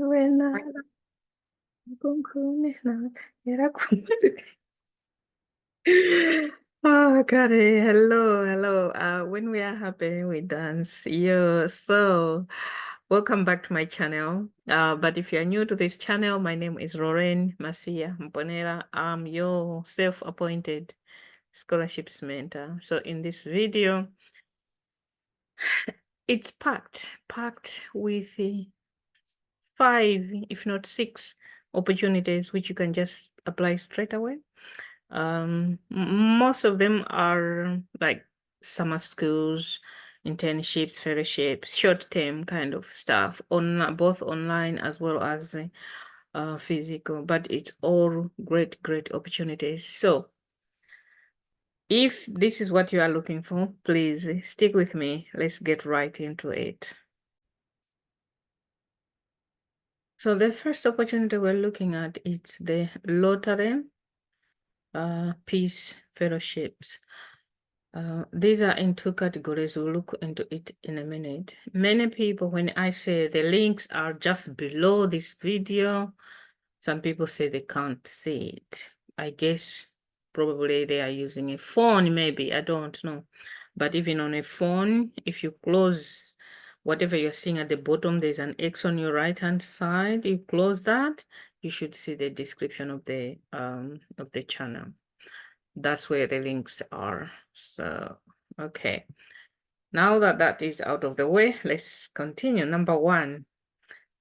Oh, Kari, hello. When we are happy, we dance. Welcome back to my channel. But if you're new to this channel, my name is Lorraine Masia Mponera. I'm your self-appointed scholarships mentor. So in this video, it's packed with 5, if not 6 opportunities which you can just apply straight away. Most of them are like summer schools, internships, fellowships, short-term kind of stuff, on both online as well as physical, but it's all great opportunities. So if this is what you are looking for, please stick with me. Let's get right into it. So the first opportunity we're looking at is the Lottery Peace Fellowships. These are in 2 categories. We'll look into it in a minute. Many people, when I say the links are just below this video, some people say they can't see it. I guess probably they are using a phone, maybe, I don't know. But even on a phone, if you close whatever you're seeing at the bottom, there's an X on your right-hand side. You close that, you should see the description of the channel. That's where the links are. So, okay. Now that that is out of the way, let's continue. Number 1,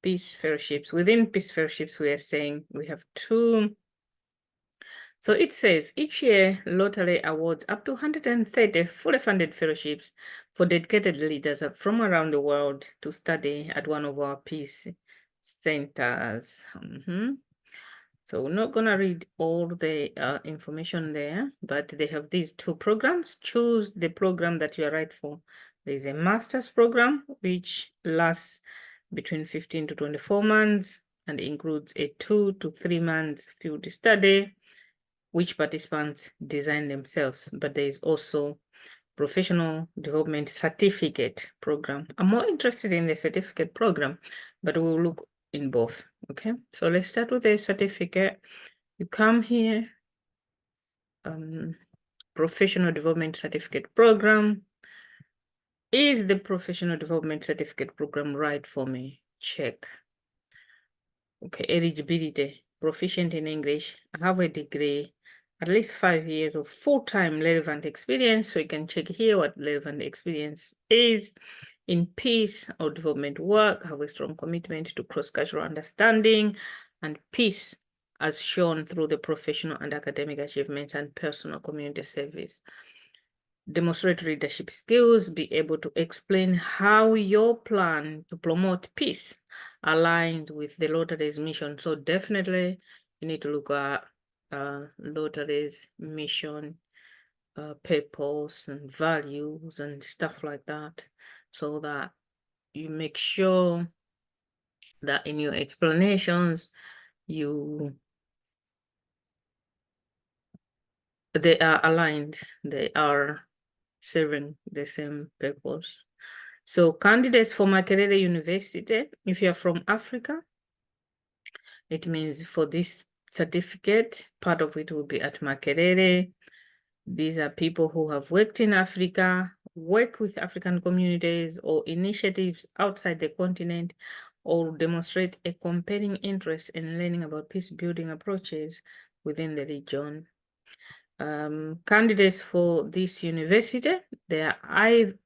Peace Fellowships. Within Peace Fellowships, we are saying we have 2. So it says each year, Lottery awards up to 130 fully funded fellowships for dedicated leaders from around the world to study at one of our peace centers. So we're not going to read all the information there, but they have these 2 programs. Choose the program that you are right for. There's a master's program, which lasts between 15 to 24 months and includes a 2 to 3 months field study, which participants design themselves. But there is also professional development certificate program. I'm more interested in the certificate program, but we'll look in both. Okay, so let's start with the certificate. You come here, professional development certificate program. Is the professional development certificate program right for me? Check. Okay, eligibility, proficient in English, I have a degree, at least 5 years of full-time relevant experience. So you can check here what relevant experience is. In peace or development work, have a strong commitment to cross-cultural understanding and peace, as shown through the professional and academic achievements and personal community service. Demonstrate leadership skills, be able to explain how your plan to promote peace aligned with the Lottery's mission. So definitely you need to look at Lottery's mission, purpose and values and stuff like that, so that you make sure that in your explanations they are aligned, they are serving the same purpose. So candidates for Makerere University, if you're from Africa, it means for this certificate, part of it will be at Makerere. These are people who have worked in Africa, work with African communities or initiatives outside the continent, or demonstrate a compelling interest in learning about peace-building approaches within the region. Candidates for this university,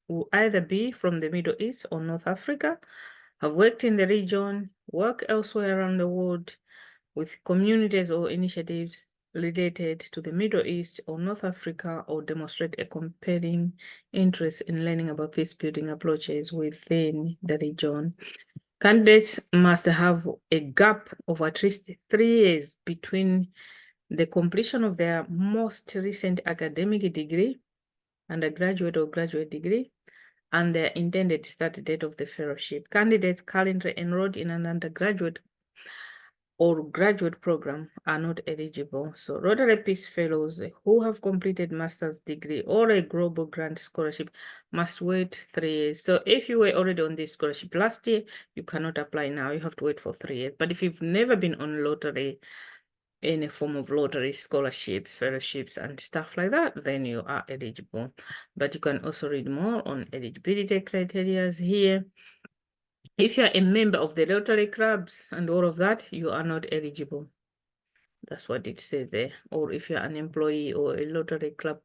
will either be from the Middle East or North Africa, have worked in the region, work elsewhere around the world with communities or initiatives related to the Middle East or North Africa, or demonstrate a compelling interest in learning about peace-building approaches within the region. Candidates must have a gap of at least 3 years between the completion of their most recent academic degree, undergraduate or graduate degree, and their intended start date of the fellowship. Candidates currently enrolled in an undergraduate or graduate program are not eligible. So Rotary Peace Fellows who have completed master's degree or a global grant scholarship must wait 3 years. So if you were already on this scholarship last year, you cannot apply now. You have to wait for 3 years. But if you've never been on lottery, any form of lottery, scholarships, fellowships, and stuff like that, then you are eligible. But you can also read more on eligibility criteria here. If you're a member of the Rotary clubs and all of that, you are not eligible. That's what it says there. Or if you're an employee or a Rotary club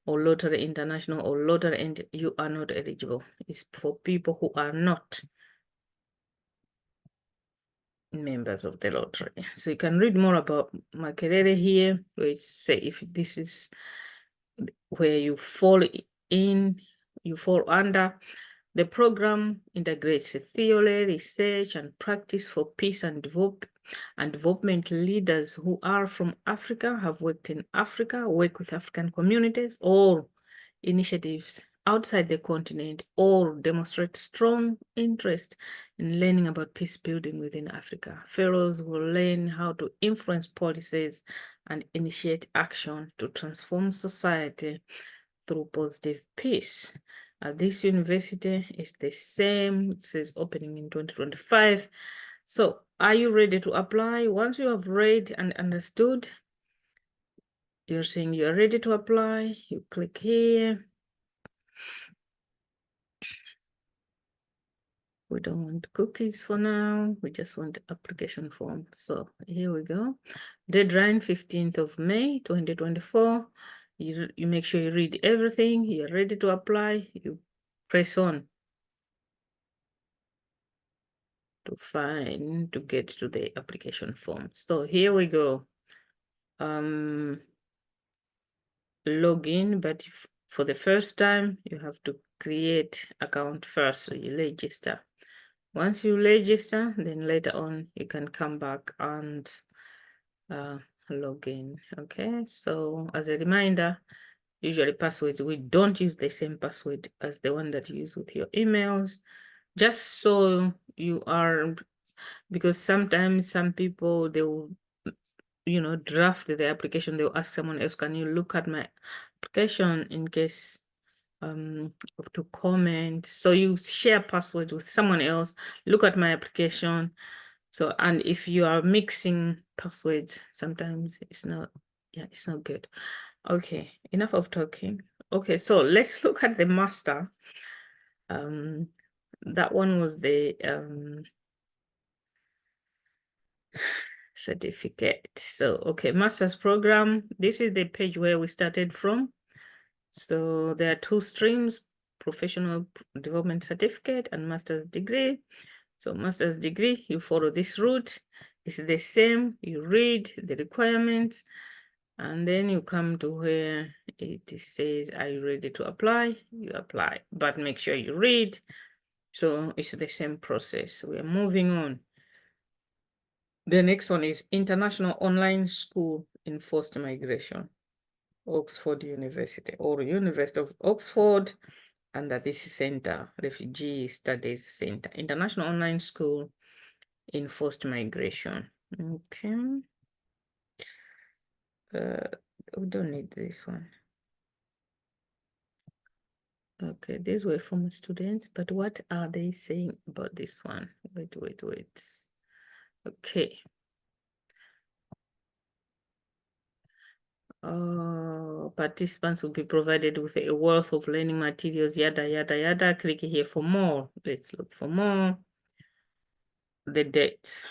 or Rotary International or Rotary, and you are not eligible. It's for people who are not members of the lottery. So you can read more about Makerere here, where it say if this is where you fall in, you fall under. The program integrates theory, research, and practice for peace and development leaders who are from Africa, have worked in Africa, work with African communities, or initiatives outside the continent, or demonstrate strong interest in learning about peace building within Africa. Fellows will learn how to influence policies and initiate action to transform society through positive peace. This university is the same. It says opening in 2025. So are you ready to apply? Once you have read and understood, you're saying you're ready to apply. You click here. We don't want cookies for now. We just want application form. So here we go. Deadline 15th of May, 2024. You make sure you read everything. You're ready to apply. You press on to get to the application form. So here we go. Log in, but for the first time, you have to create account first. So you register. Once you register, then later on you can come back and log in. Okay, so as a reminder, usually passwords, we don't use the same password as the one that you use with your emails, just so you are, because sometimes some people, they will, you know, draft the application, they'll ask someone else, can you look at my application in case to comment. So you share passwords with someone else, look at my application. So, and if you are mixing passwords, sometimes it's not, yeah, it's not good. Okay, enough of talking. Okay, so let's look at the master. That one was the certificate. So, okay, master's program. This is the page where we started from. So there are two streams, professional development certificate and master's degree. So master's degree, you follow this route. It's the same. You read the requirements, and then you come to where it says, are you ready to apply? You apply, but make sure you read. So it's the same process. We are moving on. The next one is International Online School in Forced Migration, Oxford University, or University of Oxford, under this center, Refugee Studies Center, International Online School in Forced Migration. Okay. We don't need this one. Okay, these were former students, but what are they saying about this one? Wait. Okay. Participants will be provided with a wealth of learning materials, yada, yada, yada. Click here for more. Let's look for more. The dates.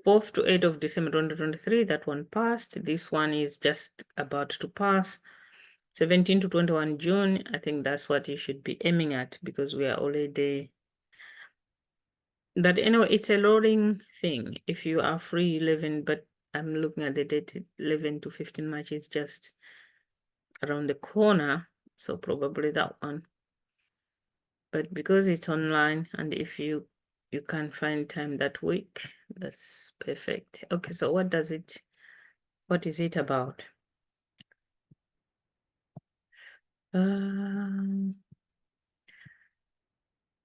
4th to 8th of December 2023, that one passed. This one is just about to pass. 17 to 21 June, I think that's what you should be aiming at, because we are already. But anyway, it's a rolling thing. If you are free 11, but I'm looking at the date, 11 to 15 March is just around the corner. So probably that one. But because it's online, and if you can find time that week, that's perfect. Okay, so what is it about?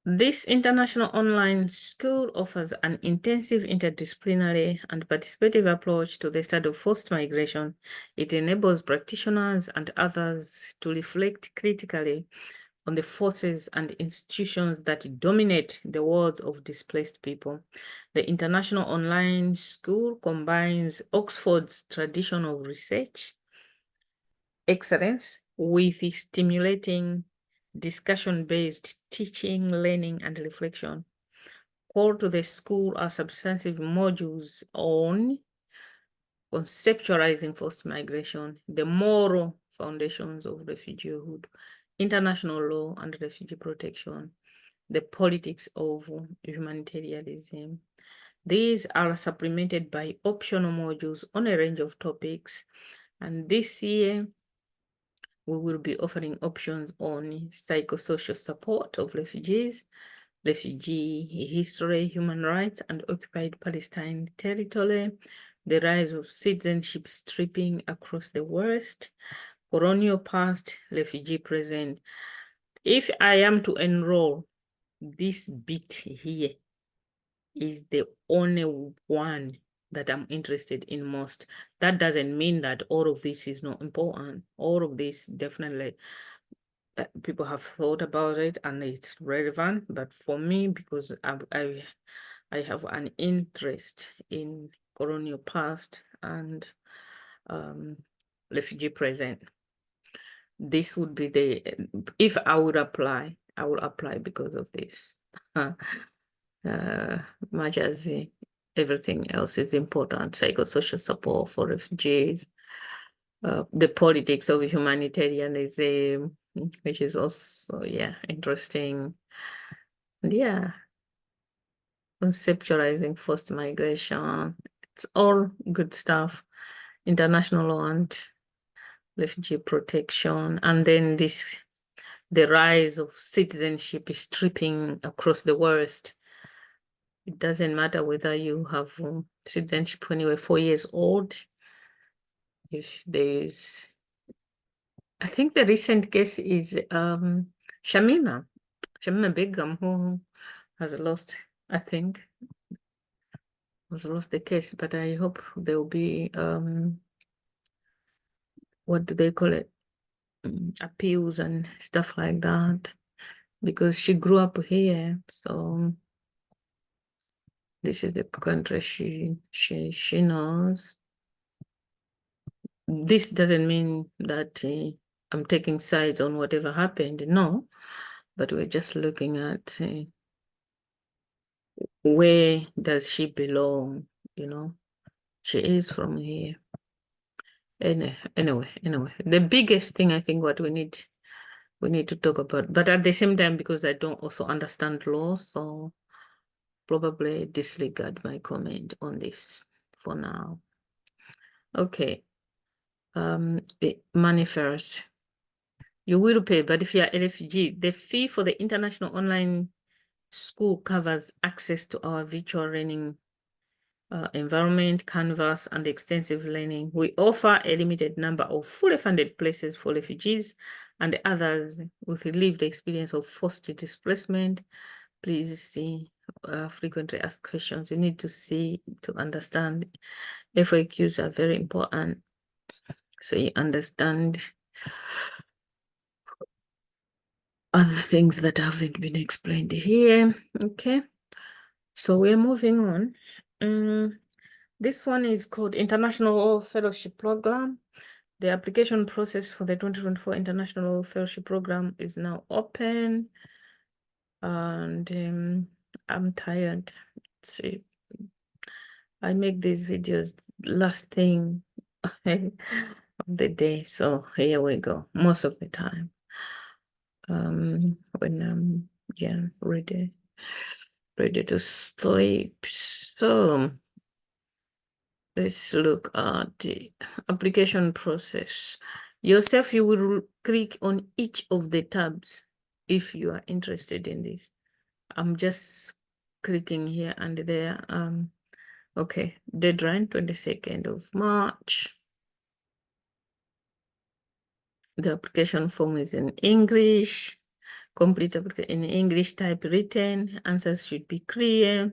This international online school offers an intensive interdisciplinary and participative approach to the study of forced migration. It enables practitioners and others to reflect critically on the forces and institutions that dominate the worlds of displaced people. The International Online School combines Oxford's tradition of research excellence with stimulating discussion-based teaching, learning, and reflection. Core to the school are substantive modules on conceptualizing forced migration, the moral foundations of refugeehood, international law and refugee protection, the politics of humanitarianism. These are supplemented by optional modules on a range of topics. And this year, we will be offering options on psychosocial support of refugees, refugee history, human rights, and occupied Palestine territory, the rise of citizenship stripping across the West, colonial past, refugee present. If I am to enroll, this bit here is the only one that I'm interested in most. That doesn't mean that all of this is not important. All of this definitely people have thought about it and it's relevant, but for me, because I have an interest in colonial past and refugee present, this would be the, if I would apply, I would apply because of this. Much as everything else is important, psychosocial support for refugees, the politics of humanitarianism, which is also, yeah, interesting. And yeah, conceptualizing forced migration, it's all good stuff. International law and refugee protection, and then this, the rise of citizenship stripping across the West. It doesn't matter whether you have citizenship when you were 4 years old. If there's, I think the recent case is Shamima Begum, who has lost, I think, has lost the case, but I hope there will be, what do they call it? Appeals and stuff like that, because she grew up here. So this is the country she knows. This doesn't mean that I'm taking sides on whatever happened, no, but we're just looking at where does she belong, you know? She is from here. Anyway, the biggest thing I think what we need to talk about, but at the same time, because I don't also understand law, so probably disregard my comment on this for now. Okay. The money first. You will pay, but if you are a refugee, the fee for the international online school covers access to our virtual learning environment, Canvas, and extensive learning. We offer a limited number of fully funded places for refugees and others with lived experience of forced displacement. Please see frequently asked questions. You need to see to understand. FAQs are very important, so you understand other things that haven't been explained here. Okay, so we're moving on. This one is called International Fellowship Program. The application process for the 2024 International Fellowship Program is now open. And I'm tired. Let's see. I make these videos last thing of the day. So here we go, most of the time. When I'm ready to sleep. So let's look at the application process. Yourself, you will click on each of the tabs if you are interested in this. I'm just clicking here and there. Okay, deadline 22nd of March. The application form is in English. Complete in English type written. Answers should be clear.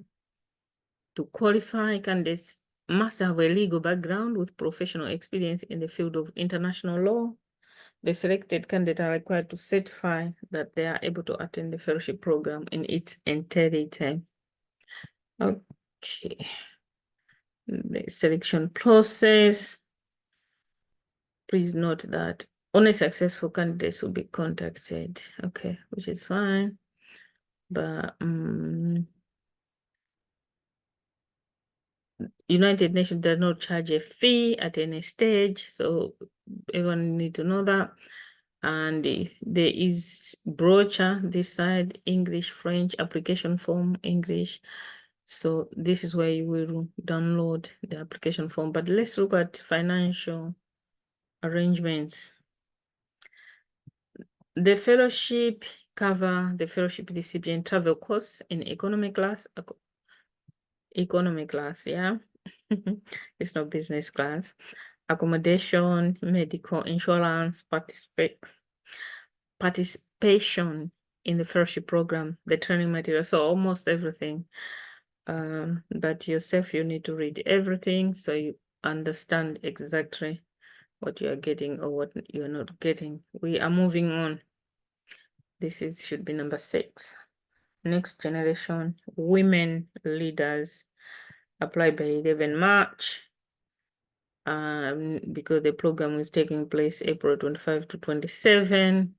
To qualify, candidates must have a legal background with professional experience in the field of international law. The selected candidates are required to certify that they are able to attend the fellowship program in its entirety. Okay. The selection process. Please note that only successful candidates will be contacted. Okay, which is fine. But United Nations does not charge a fee at any stage, so everyone need to know that. And there is brochure this side, English, French, application form, English. So this is where you will download the application form. But let's look at financial arrangements. The fellowship cover the fellowship recipient travel costs in economy class. Economy class, yeah. It's not business class. Accommodation, medical insurance, participation in the fellowship program, the training material, so almost everything. But yourself, you need to read everything so you understand exactly what you are getting or what you're not getting. We are moving on. This should be number 6. Next generation women leaders. Apply by 11 March. Because the program is taking place April 25 to 27.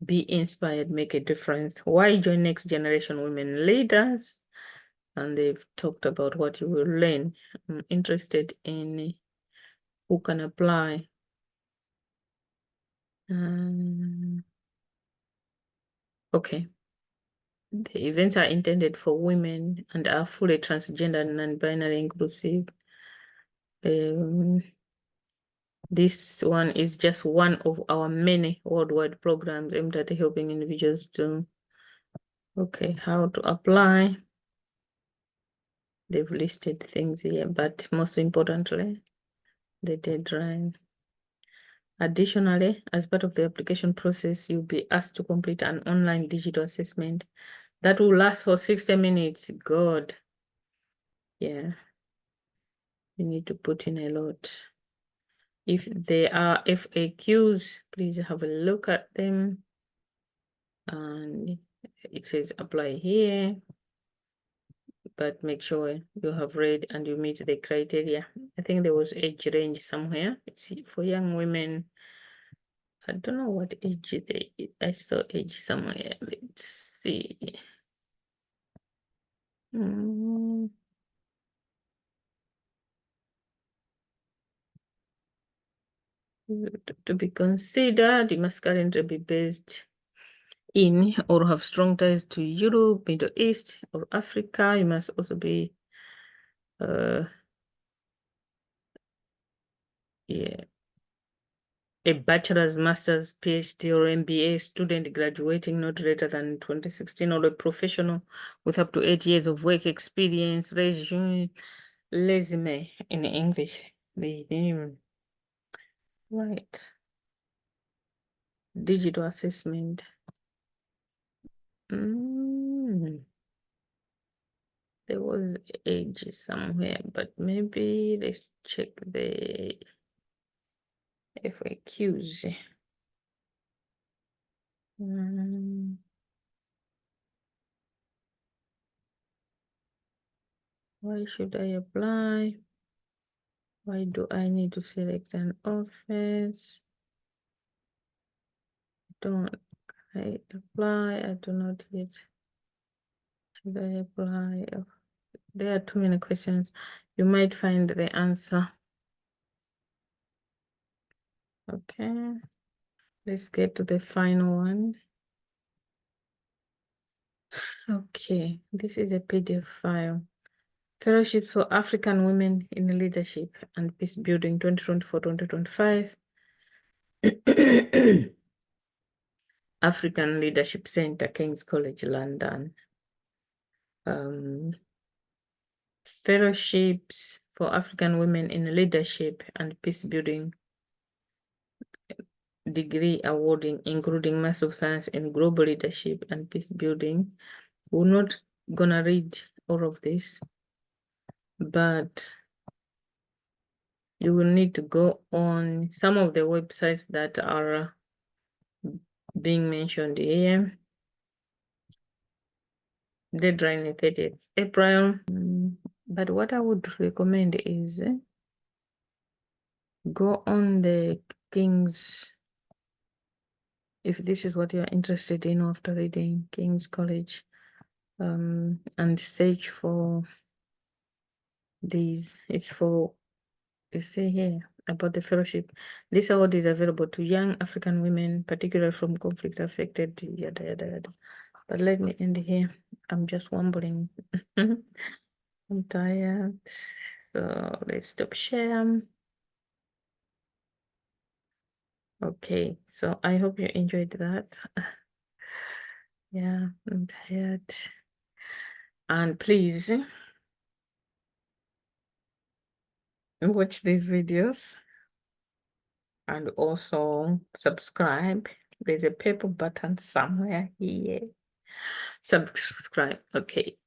Be inspired, make a difference. Why join Next Generation Women Leaders? And they've talked about what you will learn. I'm interested in who can apply. Okay. The events are intended for women and are fully transgender and non-binary inclusive. This one is just one of our many worldwide programs aimed at helping individuals to, okay, how to apply. They've listed things here, but most importantly, the deadline. Additionally, as part of the application process, you'll be asked to complete an online digital assessment that will last for 60 minutes. God. Yeah. You need to put in a lot. If there are FAQs, please have a look at them. And it says apply here, but make sure you have read and you meet the criteria. I think there was age range somewhere. It's for young women. I don't know what age I saw age somewhere. Let's see. To be considered, you must currently be based in or have strong ties to Europe, Middle East, or Africa. You must also be a bachelor's, master's, PhD, or MBA student graduating not later than 2016, or a professional with up to 8 years of work experience. Resume in English. The name. Right. Digital assessment. There was age somewhere, but maybe let's check the FAQs. Why should I apply? Why do I need to select an office? Don't I apply? I do not yet. Should I apply? There are too many questions. You might find the answer. Okay. Let's get to the final one. Okay, this is a PDF file. Fellowship for African Women in Leadership and Peace Building 2024-2025. African Leadership Center, King's College, London. Fellowships for African Women in Leadership and Peace Building. degree awarding, including Master of Science in Global Leadership and Peace Building. We're not gonna read all of this, but you will need to go on some of the websites that are being mentioned here. Deadline is 30th April. But what I would recommend is go on the King's, if this is what you're interested in after reading King's College, and search for these. It's for, you see here about the fellowship. This award is available to young African women, particularly from conflict affected, yada, yada, yada. But let me end here. I'm just wumbling. I'm tired. So let's stop share. Okay, so I hope you enjoyed that. Yeah, I'm tired. And please watch these videos and also subscribe. There's a purple button somewhere here. Subscribe. Okay.